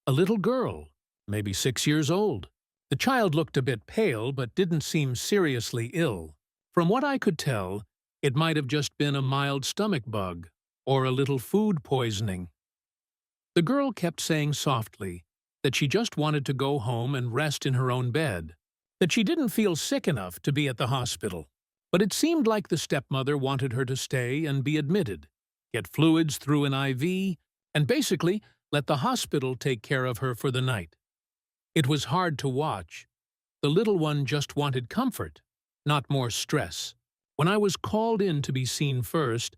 A little girl, maybe 6 years old. The child looked a bit pale but didn't seem seriously ill. From what I could tell, it might have just been a mild stomach bug or a little food poisoning. The girl kept saying softly that she just wanted to go home and rest in her own bed, that she didn't feel sick enough to be at the hospital. But it seemed like the stepmother wanted her to stay and be admitted, get fluids through an IV, and basically let the hospital take care of her for the night. It was hard to watch. The little one just wanted comfort, not more stress. When I was called in to be seen first,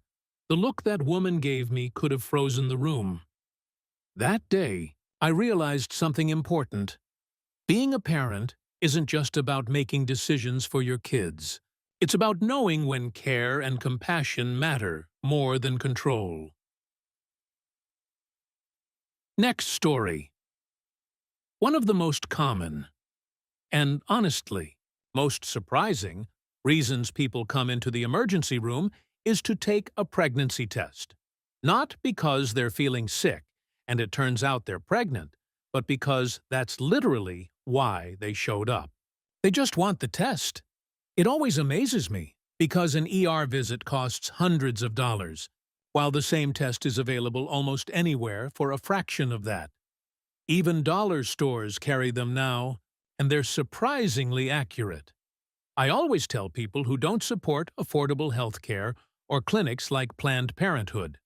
the look that woman gave me could have frozen the room. That day, I realized something important. Being a parent isn't just about making decisions for your kids. It's about knowing when care and compassion matter more than control. Next story. One of the most common, and honestly, most surprising, reasons people come into the emergency room is to take a pregnancy test. Not because they're feeling sick and it turns out they're pregnant, but because that's literally why they showed up. They just want the test. It always amazes me, because an ER visit costs hundreds of dollars, while the same test is available almost anywhere for a fraction of that. Even dollar stores carry them now, and they're surprisingly accurate. I always tell people who don't support affordable health care or clinics like Planned Parenthood.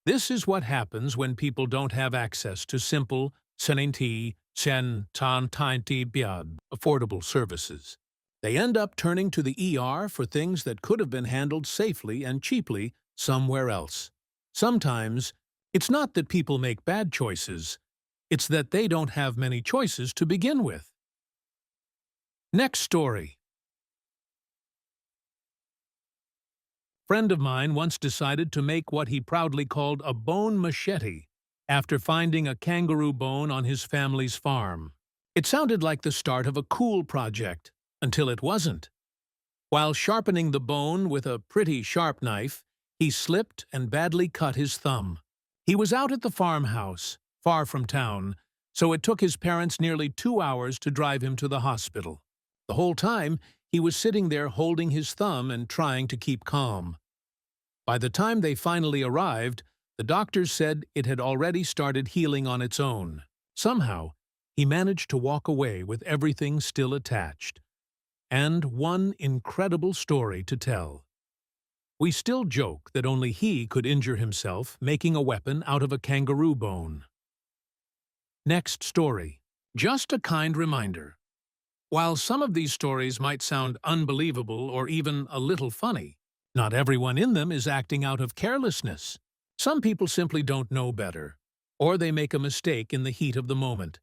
This is what happens when people don't have access to simple, affordable services. They end up turning to the ER for things that could have been handled safely and cheaply somewhere else. Sometimes, it's not that people make bad choices, it's that they don't have many choices to begin with. Next story. Friend of mine once decided to make what he proudly called a bone machete after finding a kangaroo bone on his family's farm. It sounded like the start of a cool project, until it wasn't. While sharpening the bone with a pretty sharp knife, he slipped and badly cut his thumb. He was out at the farmhouse, far from town, so it took his parents nearly 2 hours to drive him to the hospital. The whole time, he was sitting there holding his thumb and trying to keep calm. By the time they finally arrived, the doctors said it had already started healing on its own. Somehow, he managed to walk away with everything still attached. And one incredible story to tell. We still joke that only he could injure himself making a weapon out of a kangaroo bone. Next story. Just a kind reminder. While some of these stories might sound unbelievable or even a little funny, not everyone in them is acting out of carelessness. Some people simply don't know better, or they make a mistake in the heat of the moment.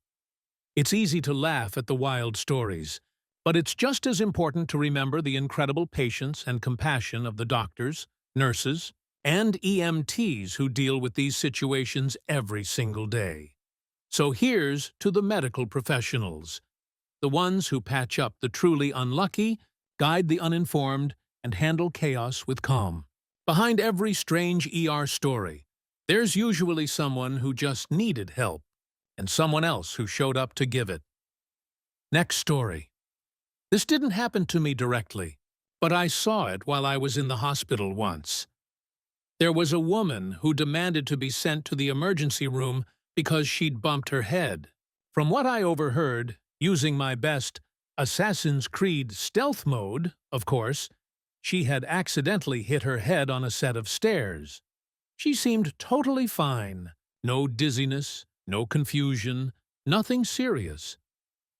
It's easy to laugh at the wild stories, but it's just as important to remember the incredible patience and compassion of the doctors, nurses, and EMTs who deal with these situations every single day. So here's to the medical professionals, the ones who patch up the truly unlucky, guide the uninformed, and handle chaos with calm. Behind every strange ER story, there's usually someone who just needed help, and someone else who showed up to give it. Next story. This didn't happen to me directly, but I saw it while I was in the hospital once. There was a woman who demanded to be sent to the emergency room because she'd bumped her head. From what I overheard, using my best Assassin's Creed stealth mode, of course, she had accidentally hit her head on a set of stairs. She seemed totally fine. No dizziness, no confusion, nothing serious.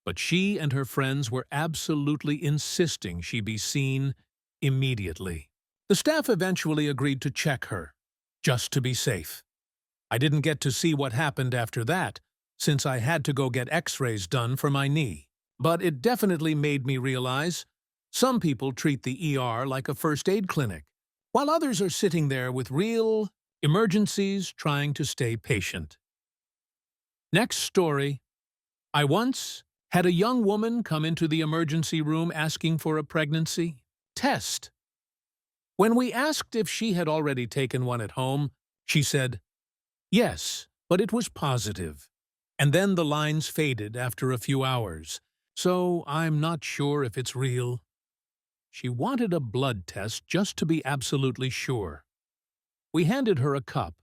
But she and her friends were absolutely insisting she be seen immediately. The staff eventually agreed to check her, just to be safe. I didn't get to see what happened after that, since I had to go get x-rays done for my knee. But it definitely made me realize some people treat the ER like a first aid clinic, while others are sitting there with real emergencies trying to stay patient. Next story. I once had a young woman come into the emergency room asking for a pregnancy test. When we asked if she had already taken one at home, she said, yes, but it was positive. And then the lines faded after a few hours, so I'm not sure if it's real. She wanted a blood test just to be absolutely sure. We handed her a cup,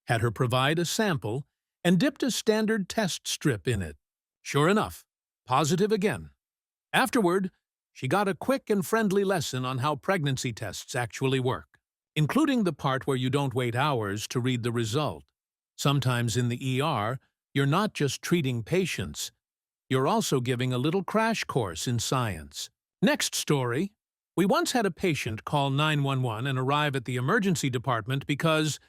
had her provide a sample, and dipped a standard test strip in it. Sure enough, positive again. Afterward, she got a quick and friendly lesson on how pregnancy tests actually work, including the part where you don't wait hours to read the result. Sometimes in the ER, you're not just treating patients, you're also giving a little crash course in science. Next story. We once had a patient call 911 and arrive at the emergency department because,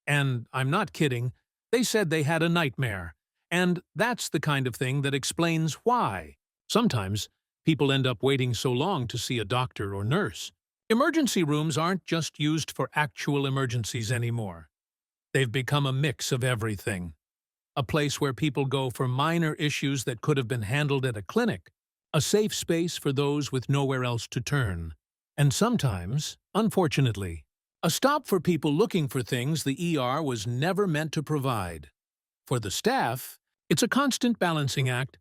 and I'm not kidding, they said they had a nightmare. And that's the kind of thing that explains why. Sometimes, people end up waiting so long to see a doctor or nurse. Emergency rooms aren't just used for actual emergencies anymore. They've become a mix of everything. A place where people go for minor issues that could have been handled at a clinic, a safe space for those with nowhere else to turn, and sometimes, unfortunately, a stop for people looking for things the ER was never meant to provide. For the staff, it's a constant balancing act,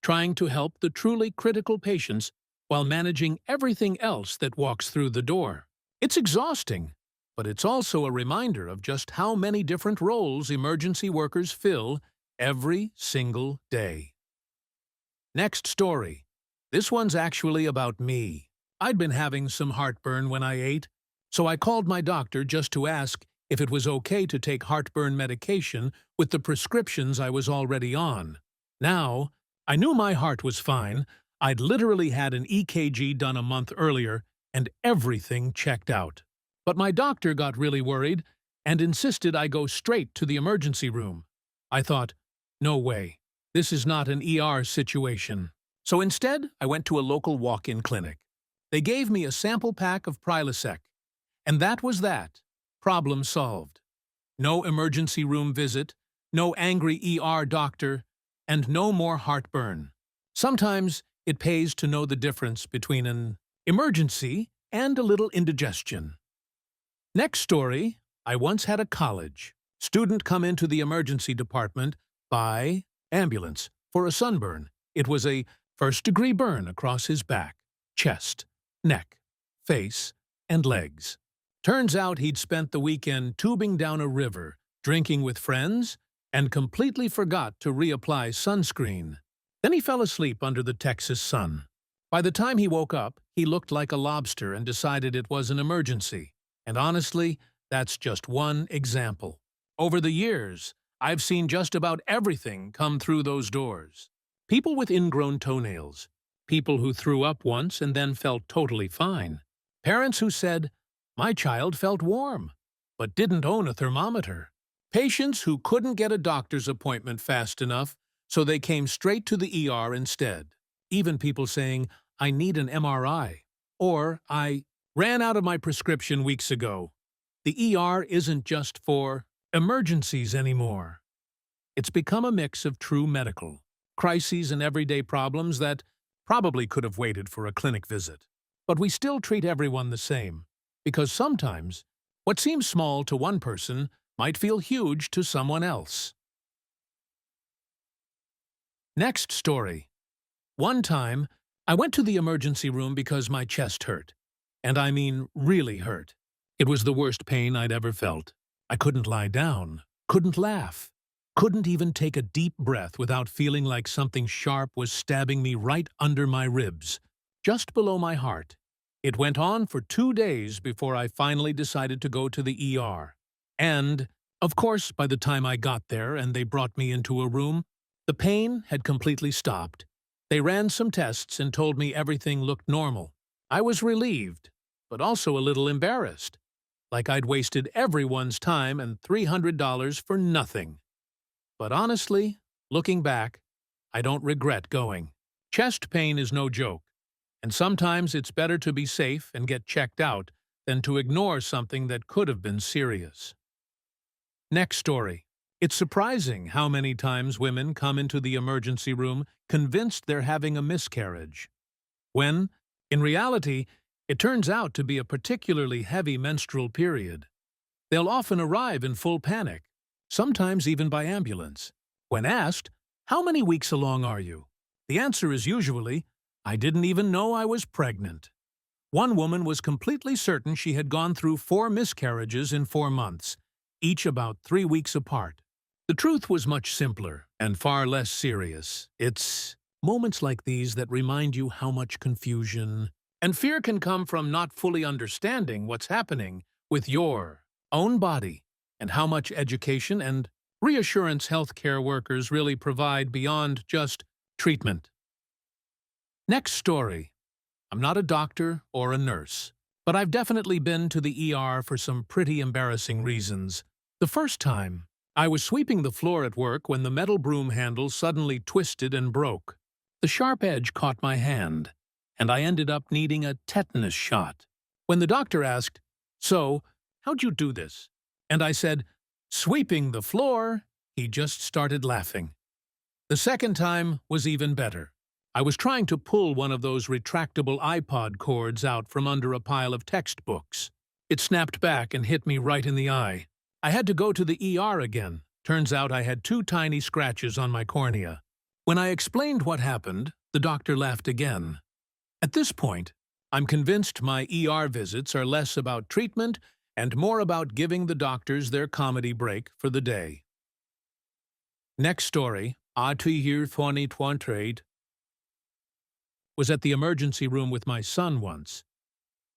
trying to help the truly critical patients while managing everything else that walks through the door. It's exhausting, but it's also a reminder of just how many different roles emergency workers fill every single day. Next story. This one's actually about me. I'd been having some heartburn when I ate, So I called my doctor just to ask if it was okay to take heartburn medication with the prescriptions I was already on. Now, I knew my heart was fine. I'd literally had an EKG done a month earlier, and everything checked out. But my doctor got really worried and insisted I go straight to the emergency room. I thought, no way, this is not an ER situation. So instead, I went to a local walk-in clinic. They gave me a sample pack of Prilosec, and that was that. Problem solved. No emergency room visit, no angry ER doctor, and no more heartburn. Sometimes it pays to know the difference between an emergency and a little indigestion. Next story, I once had a college student come into the emergency department by ambulance for a sunburn. It was a first-degree burn across his back, chest, neck, face, and legs. Turns out he'd spent the weekend tubing down a river, drinking with friends, and completely forgot to reapply sunscreen. Then he fell asleep under the Texas sun. By the time he woke up, he looked like a lobster and decided it was an emergency. And honestly, that's just one example. Over the years, I've seen just about everything come through those doors. People with ingrown toenails, people who threw up once and then felt totally fine, parents who said, "My child felt warm," but didn't own a thermometer, patients who couldn't get a doctor's appointment fast enough, so they came straight to the ER instead, even people saying, "I need an MRI," or "I ran out of my prescription weeks ago." The ER isn't just for emergencies anymore. It's become a mix of true medical crises and everyday problems that probably could have waited for a clinic visit. But we still treat everyone the same, because sometimes what seems small to one person might feel huge to someone else. Next story. One time, I went to the emergency room because my chest hurt. And I mean really hurt. It was the worst pain I'd ever felt. I couldn't lie down, couldn't laugh, couldn't even take a deep breath without feeling like something sharp was stabbing me right under my ribs, just below my heart. It went on for 2 days before I finally decided to go to the ER. And, of course, by the time I got there and they brought me into a room, the pain had completely stopped. They ran some tests and told me everything looked normal. I was relieved, but also a little embarrassed, like I'd wasted everyone's time and $300 for nothing. But honestly, looking back, I don't regret going. Chest pain is no joke, and sometimes it's better to be safe and get checked out than to ignore something that could have been serious. Next story. It's surprising how many times women come into the emergency room convinced they're having a miscarriage, when, in reality, it turns out to be a particularly heavy menstrual period. They'll often arrive in full panic, sometimes even by ambulance. When asked, "How many weeks along are you?" the answer is usually, "I didn't even know I was pregnant." One woman was completely certain she had gone through 4 miscarriages in 4 months, each about 3 weeks apart. The truth was much simpler and far less serious. It's moments like these that remind you how much confusion and fear can come from not fully understanding what's happening with your own body, and how much education and reassurance healthcare workers really provide beyond just treatment. Next story. I'm not a doctor or a nurse, but I've definitely been to the ER for some pretty embarrassing reasons. The first time, I was sweeping the floor at work when the metal broom handle suddenly twisted and broke. The sharp edge caught my hand, and I ended up needing a tetanus shot. When the doctor asked, "So, how'd you do this?" and I said, "Sweeping the floor," he just started laughing. The second time was even better. I was trying to pull one of those retractable iPod cords out from under a pile of textbooks. It snapped back and hit me right in the eye. I had to go to the ER again. Turns out I had 2 tiny scratches on my cornea. When I explained what happened, the doctor laughed again. At this point, I'm convinced my ER visits are less about treatment and more about giving the doctors their comedy break for the day. Next story, year 2020, was at the emergency room with my son once.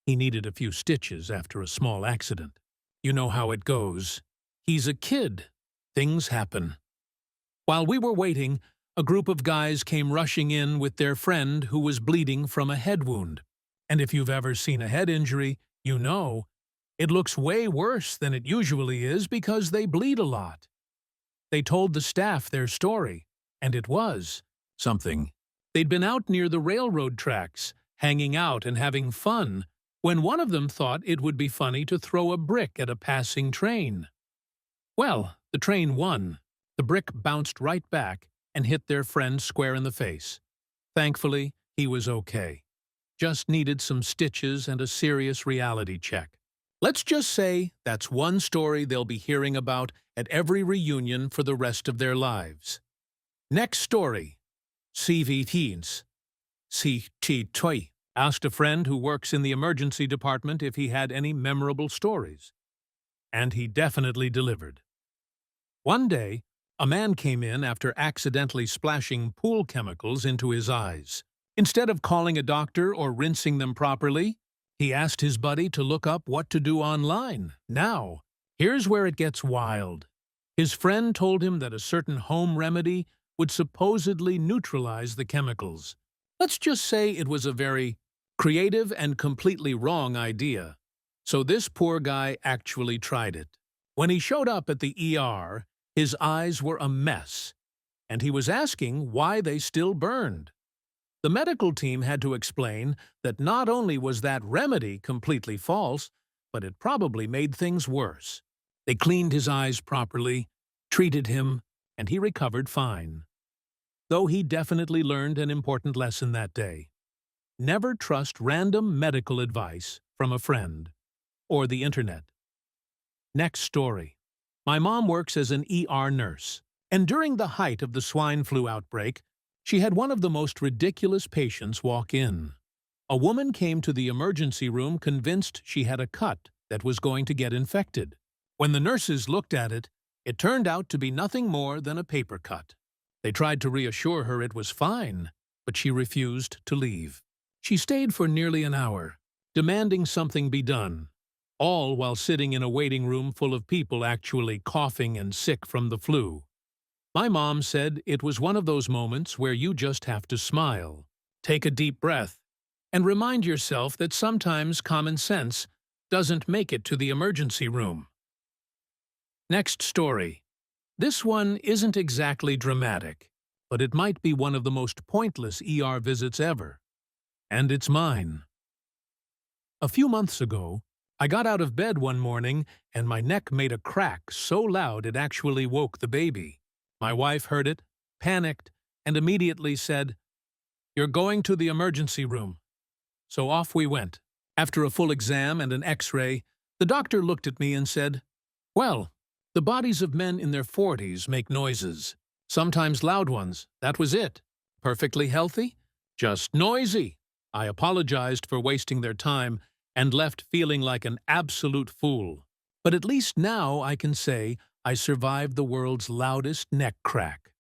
He needed a few stitches after a small accident. You know how it goes. He's a kid. Things happen. While we were waiting, a group of guys came rushing in with their friend who was bleeding from a head wound. And if you've ever seen a head injury, you know it looks way worse than it usually is because they bleed a lot. They told the staff their story, and it was something. They'd been out near the railroad tracks, hanging out and having fun, when one of them thought it would be funny to throw a brick at a passing train. Well, the train won. The brick bounced right back and hit their friend square in the face. Thankfully, he was okay. Just needed some stitches and a serious reality check. Let's just say that's one story they'll be hearing about at every reunion for the rest of their lives. Next story. CVTs. CT asked a friend who works in the emergency department if he had any memorable stories. And he definitely delivered. One day, a man came in after accidentally splashing pool chemicals into his eyes. Instead of calling a doctor or rinsing them properly, he asked his buddy to look up what to do online. Now, here's where it gets wild. His friend told him that a certain home remedy would supposedly neutralize the chemicals. Let's just say it was a very creative and completely wrong idea. So this poor guy actually tried it. When he showed up at the ER, his eyes were a mess, and he was asking why they still burned. The medical team had to explain that not only was that remedy completely false, but it probably made things worse. They cleaned his eyes properly, treated him, and he recovered fine. Though he definitely learned an important lesson that day. Never trust random medical advice from a friend or the internet. Next story. My mom works as an ER nurse, and during the height of the swine flu outbreak, she had one of the most ridiculous patients walk in. A woman came to the emergency room convinced she had a cut that was going to get infected. When the nurses looked at it, it turned out to be nothing more than a paper cut. They tried to reassure her it was fine, but she refused to leave. She stayed for nearly an hour, demanding something be done, all while sitting in a waiting room full of people actually coughing and sick from the flu. My mom said it was one of those moments where you just have to smile, take a deep breath, and remind yourself that sometimes common sense doesn't make it to the emergency room. Next story. This one isn't exactly dramatic, but it might be one of the most pointless ER visits ever. And it's mine. A few months ago, I got out of bed one morning and my neck made a crack so loud it actually woke the baby. My wife heard it, panicked, and immediately said, "You're going to the emergency room." So off we went. After a full exam and an X-ray, the doctor looked at me and said, "Well, the bodies of men in their 40s make noises. Sometimes loud ones, that was it. Perfectly healthy? Just noisy." I apologized for wasting their time and left feeling like an absolute fool. But at least now I can say I survived the world's loudest neck crack.